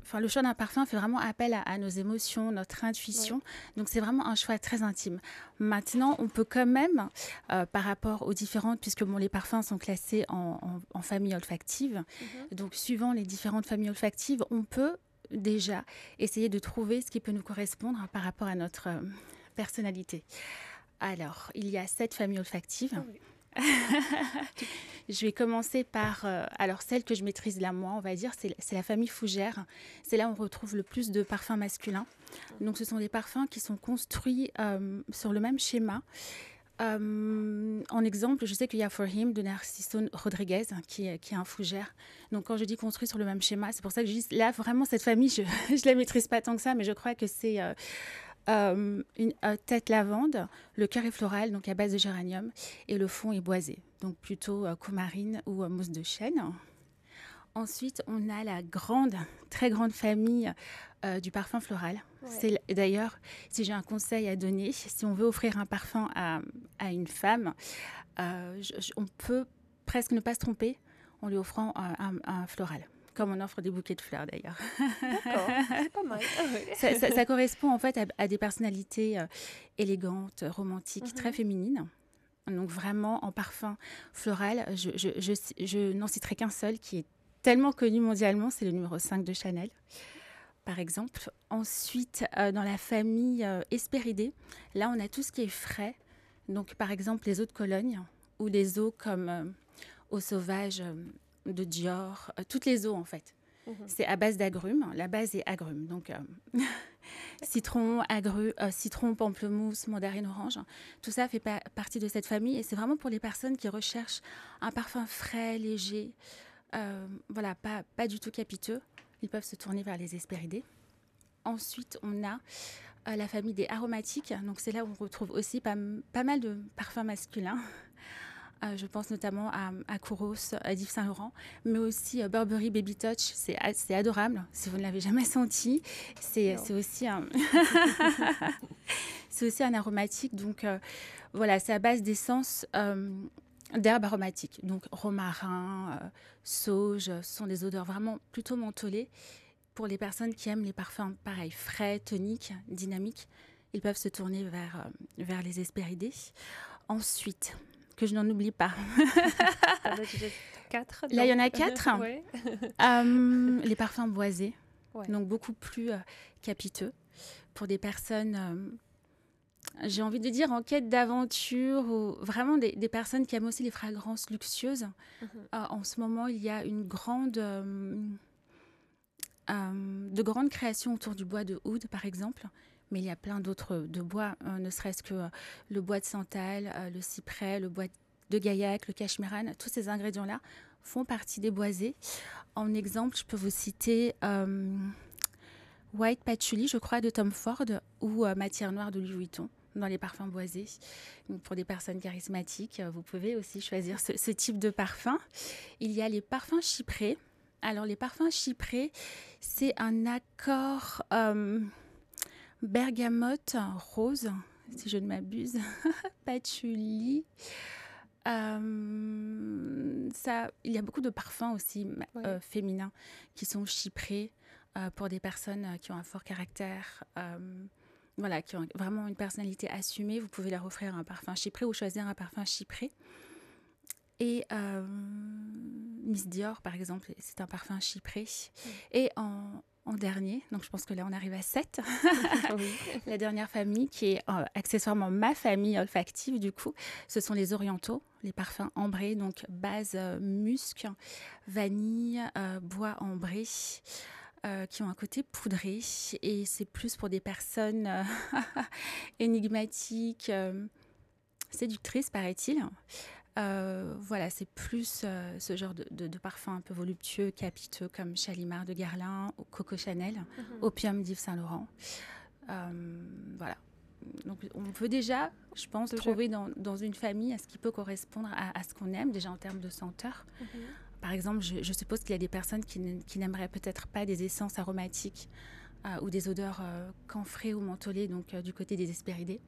Enfin, le choix d'un parfum fait vraiment appel à nos émotions, notre intuition. Ouais. Donc, c'est vraiment un choix très intime. Maintenant, on peut quand même, par rapport aux différentes, puisque les parfums sont classés en familles olfactives, donc suivant les différentes familles olfactives, on peut déjà essayer de trouver ce qui peut nous correspondre par rapport à notre personnalité. Alors, il y a 7 familles olfactives. Oui. Je vais commencer par alors celle que je maîtrise là moi on va dire c'est la famille fougère. C'est là où on retrouve le plus de parfums masculins. Donc ce sont des parfums qui sont construits sur le même schéma. En exemple, je sais qu'il y a For Him de Narciso Rodriguez qui est un fougère. Donc quand je dis construit sur le même schéma, c'est pour ça que je dis là vraiment cette famille je la maîtrise pas tant que ça, mais je crois que c'est une tête lavande, le cœur est floral, donc à base de géranium, et le fond est boisé, donc plutôt coumarine ou mousse de chêne. Ensuite, on a la très grande famille du parfum floral. Ouais. D'ailleurs, si j'ai un conseil à donner, si on veut offrir un parfum à une femme, on peut presque ne pas se tromper en lui offrant un floral. Comme on offre des bouquets de fleurs d'ailleurs. D'accord, c'est pas mal. Ça correspond en fait à des personnalités élégantes, romantiques, très féminines. Donc vraiment en parfum floral, je n'en citerai qu'un seul qui est tellement connu mondialement, c'est le numéro 5 de Chanel, par exemple. Ensuite, dans la famille Hespéridée, là on a tout ce qui est frais. Donc par exemple les eaux de Cologne ou les eaux comme eau sauvage de Dior, toutes les eaux en fait. C'est à base d'agrumes, la base est agrumes. Donc citron, pamplemousse, mandarine, orange, tout ça fait partie de cette famille et c'est vraiment pour les personnes qui recherchent un parfum frais, léger, voilà, pas du tout capiteux. Ils peuvent se tourner vers les Hespéridées. Ensuite, on a la famille des aromatiques, donc c'est là où on retrouve aussi pas mal de parfums masculins. Je pense notamment à Kouros, à Yves Saint Laurent, mais aussi Burberry Baby Touch, c'est adorable. Si vous ne l'avez jamais senti, c'est aussi c'est aussi un aromatique. Donc voilà, c'est à base d'essence d'herbes aromatiques. Donc romarin, sauge, ce sont des odeurs vraiment plutôt mentholées. Pour les personnes qui aiment les parfums pareil, frais, toniques, dynamiques, ils peuvent se tourner vers les Hespéridées. Ensuite, que je n'en oublie pas. Là, il y en a 4. Ouais. Les parfums boisés, donc beaucoup plus capiteux. Pour des personnes, j'ai envie de dire, en quête d'aventure, ou vraiment des personnes qui aiment aussi les fragrances luxueuses. En ce moment, il y a une de grandes créations autour du bois de oud, par exemple. Mais il y a plein d'autres de bois, ne serait-ce que le bois de santal, le cyprès, le bois de Gaillac, le cachemiran, tous ces ingrédients-là font partie des boisés. En exemple, je peux vous citer White Patchouli, je crois, de Tom Ford, ou Matière Noire de Louis Vuitton, dans les parfums boisés. Donc, pour des personnes charismatiques, vous pouvez aussi choisir ce type de parfum. Il y a les parfums chyprés. Alors, les parfums chyprés, c'est un accord bergamote rose, si je ne m'abuse, patchouli. Il y a beaucoup de parfums aussi féminins qui sont chyprés pour des personnes qui ont un fort caractère, qui ont vraiment une personnalité assumée. Vous pouvez leur offrir un parfum chypré ou choisir un parfum chypré. Et Miss Dior, par exemple, c'est un parfum chypré. Et en dernier, donc je pense que là on arrive à 7, la dernière famille qui est accessoirement ma famille olfactive du coup, ce sont les orientaux, les parfums ambrés, donc base musc, vanille, bois ambré, qui ont un côté poudré, et c'est plus pour des personnes énigmatiques, séductrices paraît-il. C'est plus ce genre de parfum un peu voluptueux, capiteux, comme Shalimar de Guerlain, Coco Chanel, Opium d'Yves Saint Laurent. Donc on peut déjà, je pense, trouver dans une famille ce qui peut correspondre à ce qu'on aime, déjà en termes de senteur. Par exemple, je suppose qu'il y a des personnes qui n'aimeraient peut-être pas des essences aromatiques ou des odeurs camphrées ou mentholées, donc du côté des Hespéridés.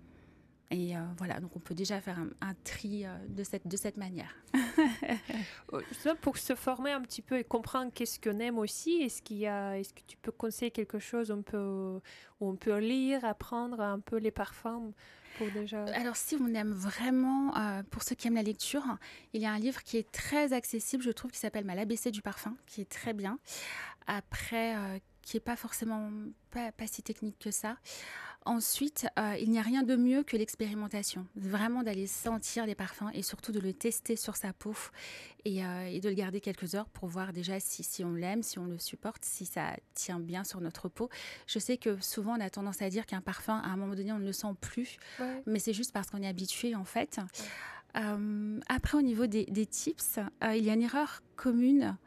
Et donc on peut déjà faire un tri de cette manière. Pour se former un petit peu et comprendre qu'est-ce qu'on aime aussi, est-ce que tu peux conseiller quelque chose où on peut lire, apprendre un peu les parfums pour déjà... Alors si on aime vraiment, pour ceux qui aiment la lecture, il y a un livre qui est très accessible, je trouve, qui s'appelle l'ABC du parfum, qui est très bien. Après, qui n'est pas forcément pas si technique que ça. Ensuite, il n'y a rien de mieux que l'expérimentation. Vraiment d'aller sentir les parfums et surtout de le tester sur sa peau et de le garder quelques heures pour voir déjà si on l'aime, si on le supporte, si ça tient bien sur notre peau. Je sais que souvent on a tendance à dire qu'un parfum, à un moment donné, on ne le sent plus, mais c'est juste parce qu'on est habitué en fait. Après, au niveau des tips, il y a une erreur commune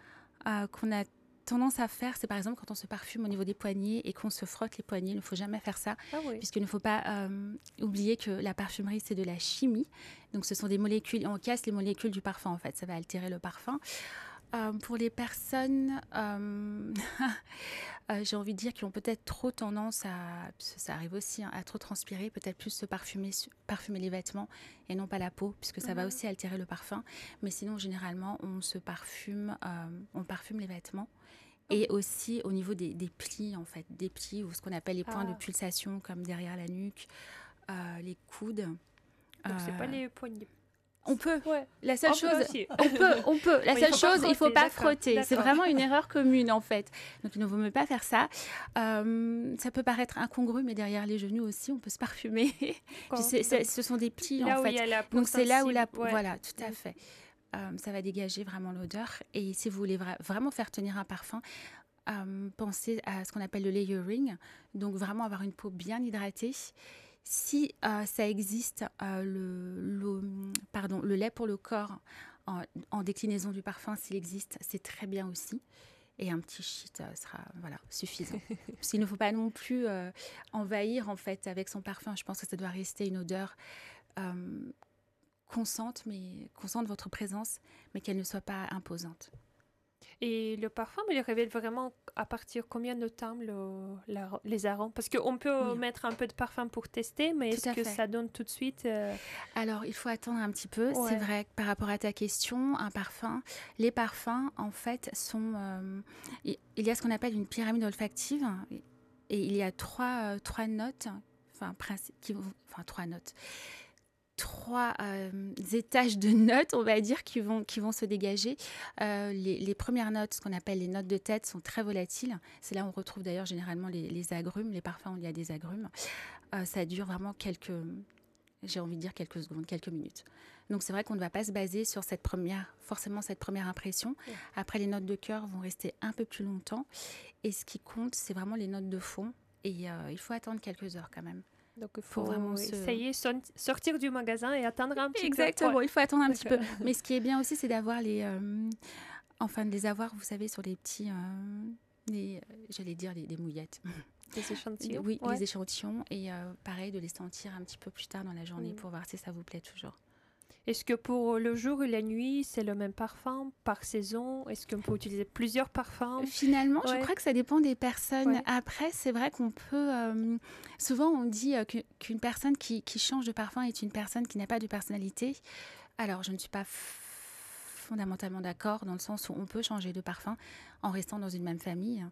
qu'on a tendance à faire, c'est par exemple quand on se parfume au niveau des poignets et qu'on se frotte les poignets. Il ne faut jamais faire ça, puisqu'il ne faut pas oublier que la parfumerie, c'est de la chimie. Donc ce sont des molécules, on casse les molécules du parfum en fait, ça va altérer le parfum. Pour les personnes, j'ai envie de dire, qui ont peut-être trop tendance ça arrive aussi, à trop transpirer, peut-être plus se parfumer les vêtements et non pas la peau, puisque ça va aussi altérer le parfum. Mais sinon, généralement, on parfume les vêtements. Et aussi au niveau des plis, en fait, des plis ou ce qu'on appelle les points de pulsation, comme derrière la nuque, les coudes. Donc c'est pas les poignets. On peut. La seule chose, on peut. La seule chose, il faut pas frotter. D'accord. C'est vraiment une erreur commune en fait. Donc il ne vaut mieux pas faire ça. Ça peut paraître incongru, mais derrière les genoux aussi, on peut se parfumer. Ce sont des plis en fait. Donc c'est là où la peau. Voilà, tout à fait. Ça va dégager vraiment l'odeur. Et si vous voulez vraiment faire tenir un parfum, pensez à ce qu'on appelle le layering. Donc vraiment avoir une peau bien hydratée. Si ça existe, le lait pour le corps en déclinaison du parfum, s'il existe, c'est très bien aussi. Et un petit shit sera suffisant. Parce qu'il ne faut pas non plus envahir en fait avec son parfum. Je pense que ça doit rester une odeur consciente de votre présence, mais qu'elle ne soit pas imposante. Et le parfum, il révèle vraiment à partir de combien de temps les arômes? Parce qu'on peut mettre un peu de parfum pour tester, mais est-ce que ça donne tout de suite Alors, il faut attendre un petit peu. C'est vrai que par rapport à ta question, les parfums, en fait, sont... il y a ce qu'on appelle une pyramide olfactive, et il y a trois notes, trois étages de notes, on va dire, qui vont se dégager. Les premières notes, ce qu'on appelle les notes de tête, sont très volatiles. C'est là où on retrouve d'ailleurs généralement les agrumes, les parfums où il y a des agrumes. Ça dure vraiment quelques secondes, quelques minutes. Donc c'est vrai qu'on ne va pas se baser sur cette première impression. Après, les notes de cœur vont rester un peu plus longtemps. Et ce qui compte, c'est vraiment les notes de fond. Et il faut attendre quelques heures quand même. Donc, il Faut faut vraiment essayer de sortir du magasin et attendre un petit Exactement, peu. Ouais. il faut attendre un petit peu. Mais ce qui est bien aussi, c'est d'avoir de les avoir, vous savez, sur les petits, j'allais dire les mouillettes. Des échantillons. Oui, Ouais. les échantillons. Et pareil, de les sentir un petit peu plus tard dans la journée pour voir si ça vous plaît toujours. Est-ce que pour le jour et la nuit, c'est le même parfum par saison? Est-ce qu'on peut utiliser plusieurs parfums? Finalement, je Ouais. crois que ça dépend des personnes. Ouais. Après, c'est vrai qu'on peut... souvent, on dit qu'une personne qui change de parfum est une personne qui n'a pas de personnalité. Alors, je ne suis pas fondamentalement d'accord dans le sens où on peut changer de parfum en restant dans une même famille.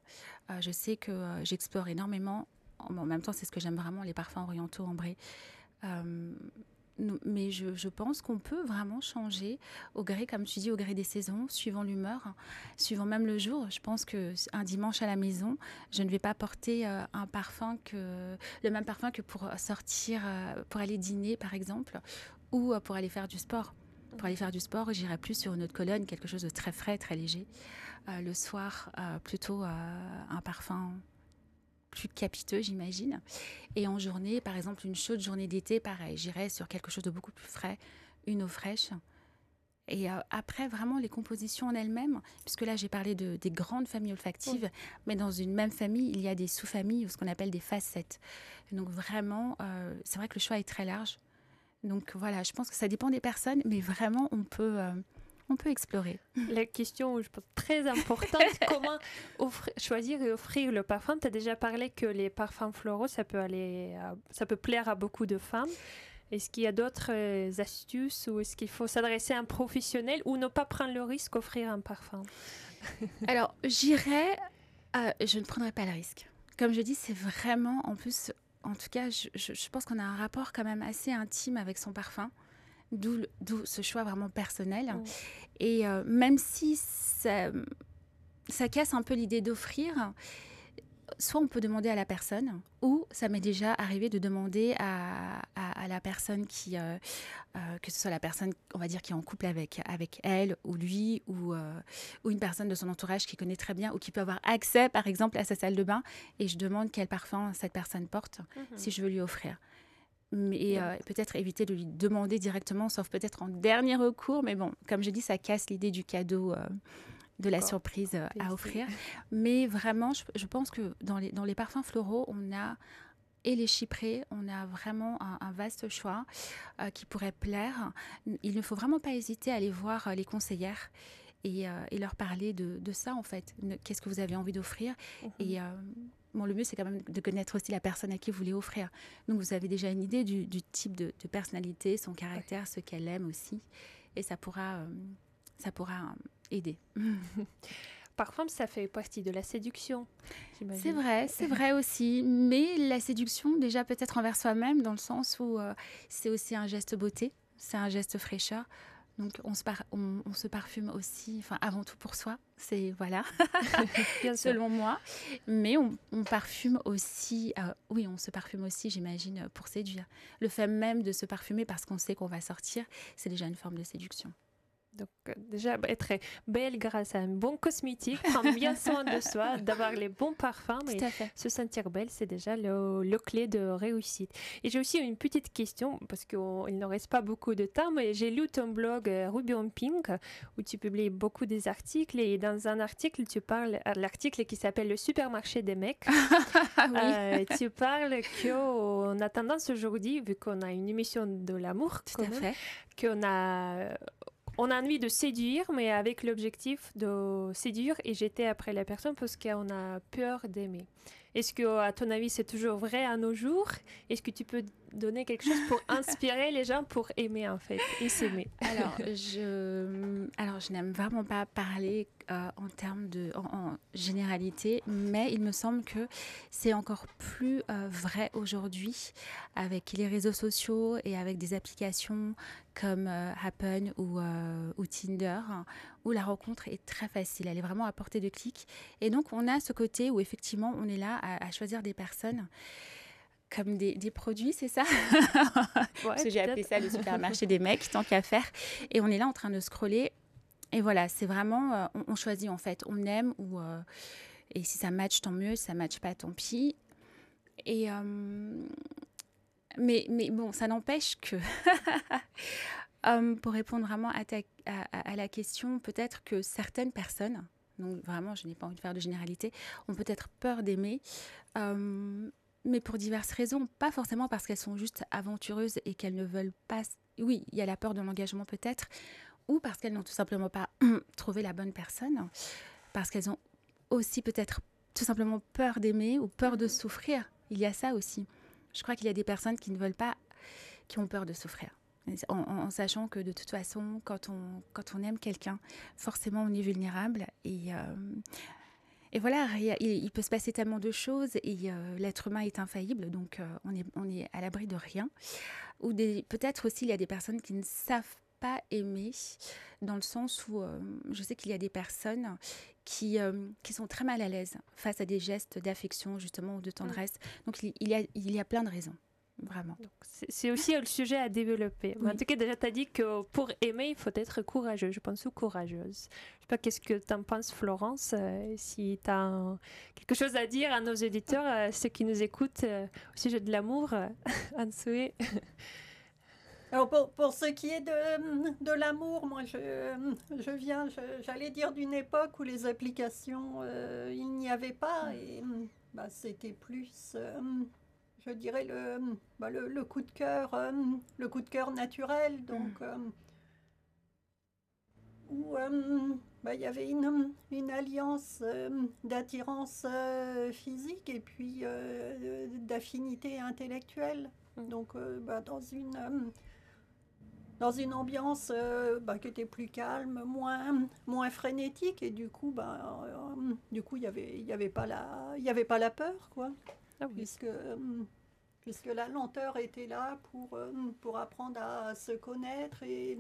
Je sais que j'explore énormément. En même temps, c'est ce que j'aime vraiment, les parfums orientaux ambrés. Mais je pense qu'on peut vraiment changer au gré, comme tu dis, au gré des saisons, suivant l'humeur, suivant même le jour. Je pense qu'un dimanche à la maison, je ne vais pas porter le même parfum que pour sortir, pour aller dîner par exemple, ou pour aller faire du sport. Pour aller faire du sport, j'irai plus sur une eau de Cologne, quelque chose de très frais, très léger. Le soir, plutôt un parfum plus capiteux, j'imagine. Et en journée, par exemple, une chaude journée d'été, pareil, j'irais sur quelque chose de beaucoup plus frais, une eau fraîche. Et après, vraiment, les compositions en elles-mêmes, puisque là, j'ai parlé des grandes familles olfactives, mais dans une même famille, il y a des sous-familles, ou ce qu'on appelle des facettes. Donc vraiment, c'est vrai que le choix est très large. Donc voilà, je pense que ça dépend des personnes, mais vraiment, on peut explorer. La question, je pense, très importante, comment choisir et offrir le parfum. Tu as déjà parlé que les parfums floraux, ça peut plaire à beaucoup de femmes. Est-ce qu'il y a d'autres astuces ou est-ce qu'il faut s'adresser à un professionnel ou ne pas prendre le risque d'offrir un parfum? Alors, je ne prendrai pas le risque. Comme je dis, c'est vraiment, en plus, en tout cas, je pense qu'on a un rapport quand même assez intime avec son parfum. D'où ce choix vraiment personnel. Et même si ça casse un peu l'idée d'offrir, soit on peut demander à la personne, ou ça m'est déjà arrivé de demander à la personne que ce soit la personne, on va dire, qui est en couple avec elle ou lui, ou une personne de son entourage qui connaît très bien ou qui peut avoir accès, par exemple, à sa salle de bain, et je demande quel parfum cette personne porte, si je veux lui offrir. Mais peut-être éviter de lui demander directement, sauf peut-être en dernier recours. Mais bon, comme je dis, ça casse l'idée du cadeau, de la surprise à offrir. Mais vraiment, je pense que dans les parfums floraux, on a, et les chyprés, on a vraiment un vaste choix qui pourrait plaire. Il ne faut vraiment pas hésiter à aller voir les conseillères et leur parler de ça, en fait. Qu'est-ce que vous avez envie d'offrir? Et... le mieux, c'est quand même de connaître aussi la personne à qui vous voulez offrir. Donc, vous avez déjà une idée du type de personnalité, son caractère, ce qu'elle aime aussi. Et ça pourra aider. Parfum, ça fait partie de la séduction, j'imagine. C'est vrai aussi. Mais la séduction, déjà peut-être envers soi-même, dans le sens où c'est aussi un geste beauté, c'est un geste fraîcheur. Donc, on se parfume aussi, enfin, avant tout pour soi, c'est, voilà, selon moi. Mais on parfume aussi, on se parfume aussi, j'imagine, pour séduire. Le fait même de se parfumer parce qu'on sait qu'on va sortir, c'est déjà une forme de séduction. Donc, déjà, être belle grâce à un bon cosmétique, prendre bien soin de soi, d'avoir les bons parfums et se sentir belle, c'est déjà le clé de réussite. Et j'ai aussi une petite question, parce qu'il ne reste pas beaucoup de temps, mais j'ai lu ton blog Ruby on Pink, où tu publies beaucoup des articles, et dans un article, tu parles, l'article qui s'appelle Le supermarché des mecs, tu parles qu'on a tendance aujourd'hui, vu qu'on a une émission de l'amour, on a envie de séduire, mais avec l'objectif de séduire et jeter après la personne parce qu'on a peur d'aimer. Est-ce que, à ton avis, c'est toujours vrai à nos jours? Est-ce que tu peux donner quelque chose pour inspirer les gens pour aimer, en fait, et s'aimer? Alors, je n'aime vraiment pas parler en termes en généralité, mais il me semble que c'est encore plus vrai aujourd'hui avec les réseaux sociaux et avec des applications comme Happen ou Tinder, où la rencontre est très facile. Elle est vraiment à portée de clic. Et donc, on a ce côté où, effectivement, on est là à choisir des personnes comme des produits, c'est ça? Parce que j'ai appelé ça le supermarché des mecs, tant qu'à faire. Et on est là en train de scroller. Et voilà, c'est vraiment... on choisit, en fait. On aime et si ça match, tant mieux. Si ça match pas, tant pis. Et Mais bon, ça n'empêche que, pour répondre vraiment à la question, peut-être que certaines personnes, donc vraiment, je n'ai pas envie de faire de généralité, ont peut-être peur d'aimer, mais pour diverses raisons, pas forcément parce qu'elles sont juste aventureuses et qu'elles ne veulent pas... Oui, il y a la peur de l'engagement peut-être, ou parce qu'elles n'ont tout simplement pas trouvé la bonne personne, parce qu'elles ont aussi peut-être tout simplement peur d'aimer ou peur de souffrir. Il y a ça aussi. Je crois qu'il y a des personnes qui ne veulent pas, qui ont peur de souffrir. En sachant que de toute façon, quand on aime quelqu'un, forcément on est vulnérable. Et voilà, il peut se passer tellement de choses et l'être humain est infaillible, donc on est à l'abri de rien. Ou peut-être aussi il y a des personnes qui ne savent pas aimer, dans le sens où je sais qu'il y a des personnes qui sont très mal à l'aise face à des gestes d'affection justement ou de tendresse. Donc il y a plein de raisons. Vraiment. C'est aussi le sujet à développer. Oui. En tout cas, déjà, tu as dit que pour aimer, il faut être courageux, je pense, ou courageuse. Je ne sais pas qu'est-ce que tu en penses, Florence, si tu as quelque chose à dire à nos auditeurs, ceux qui nous écoutent au sujet de l'amour, un souhait. Alors pour ce qui est de l'amour, moi j'allais dire d'une époque où les applications, il n'y avait pas, et c'était plus... je dirais le coup de cœur naturel, donc où il y avait une alliance d'attirance physique et puis d'affinité intellectuelle. Donc dans une ambiance qui était plus calme, moins frénétique, et du coup il y avait pas la peur, quoi. Ah oui. Puisque la lenteur était là pour apprendre à se connaître, et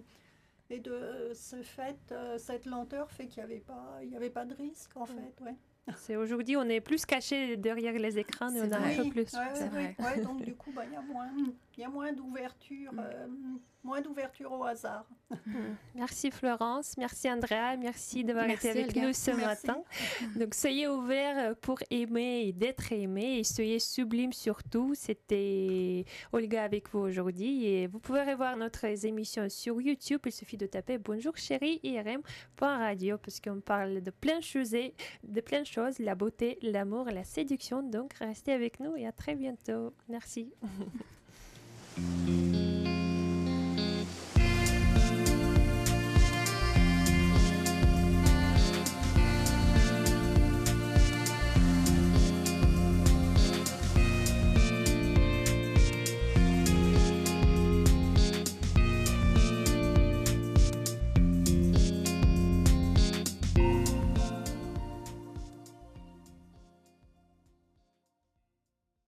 de ce fait, cette lenteur fait qu'il n'y avait pas de risque, en fait. Ouais. C'est aujourd'hui, on est plus caché derrière les écrans et on a un peu plus. C'est vrai. Ouais, donc du coup, il y a moins d'ouverture. Moins d'ouverture au hasard. Merci Florence, merci Andrea, merci d'avoir été avec nous ce matin. Donc soyez ouverts pour aimer et d'être aimé, et soyez sublimes surtout. C'était Olga avec vous aujourd'hui, et vous pouvez revoir notre émission sur YouTube. Il suffit de taper Bonjour Chérie IRM.radio, parce qu'on parle de plein de choses, la beauté, l'amour, la séduction. Donc restez avec nous et à très bientôt. Merci.